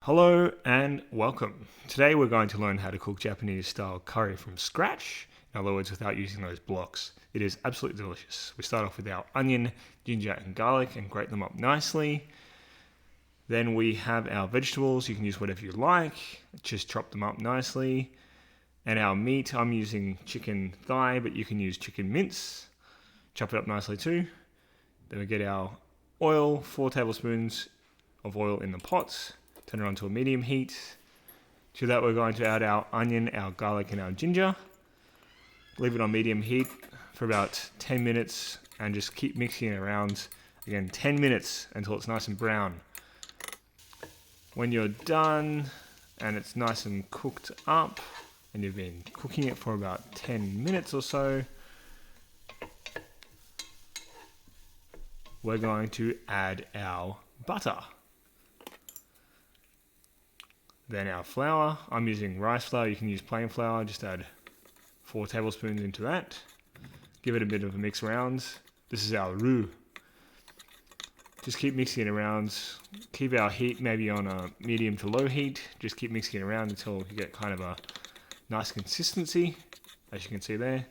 Hello and welcome. Today we're going to learn how to cook Japanese style curry from scratch, in other words without using those blocks. It is absolutely delicious. We start off with our onion, ginger and garlic and grate them up nicely. Then we have our vegetables. You can use whatever you like, just chop them up nicely. And our meat, I'm using chicken thigh, but you can use chicken mince. Chop it up nicely too. Then we get our oil, 4 tablespoons of oil in the pot. Turn it on to a medium heat. To that we're going to add our onion, our garlic and our ginger. Leave it on medium heat for about 10 minutes and just keep mixing it around. Again, 10 minutes until it's nice and brown. When you're done and it's nice and cooked up and you've been cooking it for about 10 minutes or so, we're going to add our butter. Then our flour, I'm using rice flour, you can use plain flour, just add 4 tablespoons into that. Give it a bit of a mix around. This is our roux. Just keep mixing it around. Keep our heat maybe on a medium to low heat. Just keep mixing it around until you get kind of a nice consistency, as you can see there.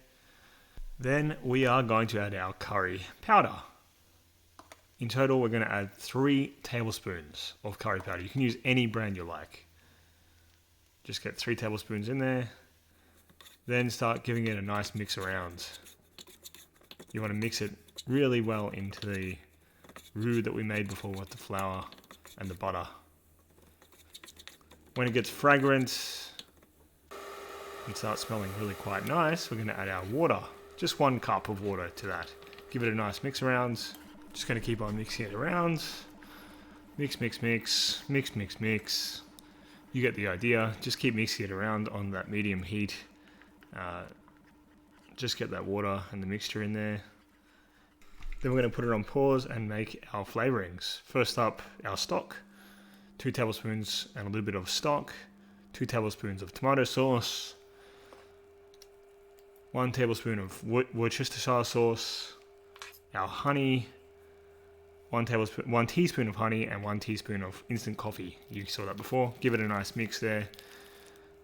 Then we are going to add our curry powder. In total, we're going to add 3 tablespoons of curry powder. You can use any brand you like. Just get 3 tablespoons in there. Then start giving it a nice mix around. You want to mix it really well into the roux that we made before with the flour and the butter. When it gets fragrant and starts smelling really quite nice, we're going to add our water. Just 1 cup of water to that. Give it a nice mix around. Just going to keep on mixing it around. Mix, mix, mix, mix, mix, mix. You get the idea. Just keep mixing it around on that medium heat. Just get that water and the mixture in there. Then we're going to put it on pause and make our flavorings. First up, our stock. 2 tablespoons and a little bit of stock. 2 tablespoons of tomato sauce. 1 tablespoon of Worcestershire sauce. Our honey. 1 teaspoon of honey and 1 teaspoon of instant coffee. You saw that before. Give it a nice mix there.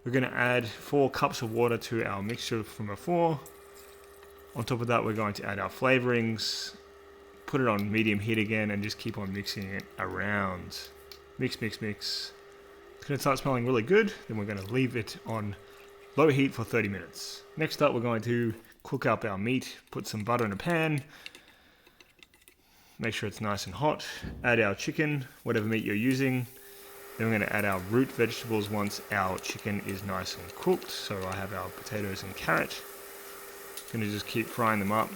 We're going to add 4 cups of water to our mixture from before. On top of that, we're going to add our flavorings. Put it on medium heat again and just keep on mixing it around. Mix, mix, mix. It's going to start smelling really good. Then we're going to leave it on low heat for 30 minutes. Next up, we're going to cook up our meat. Put some butter in a pan. Make sure it's nice and hot. Add our chicken, whatever meat you're using. Then we're going to add our root vegetables once our chicken is nice and cooked. So I have our potatoes and carrot. Going to just keep frying them up,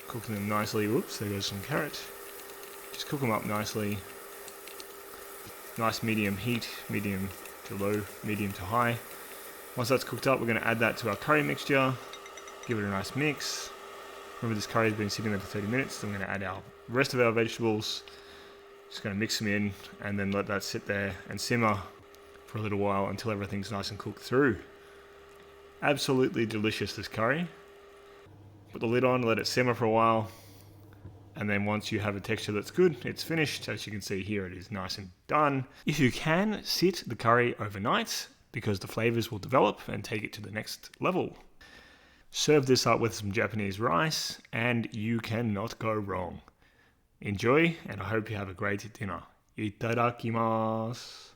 cooking them nicely. Whoops, there goes some carrot. Just cook them up nicely. Nice medium heat, medium to low, medium to high. Once that's cooked up, we're going to add that to our curry mixture. Give it a nice mix. Remember, this curry has been sitting there for 30 minutes. So I'm going to add our rest of our vegetables. Just going to mix them in and then let that sit there and simmer for a little while until everything's nice and cooked through. Absolutely delicious, this curry. Put the lid on, let it simmer for a while. And then once you have a texture that's good, it's finished. As you can see here, it is nice and done. If you can, sit the curry overnight because the flavors will develop and take it to the next level. Serve this up with some Japanese rice and you cannot go wrong. Enjoy, and I hope you have a great dinner. Itadakimasu.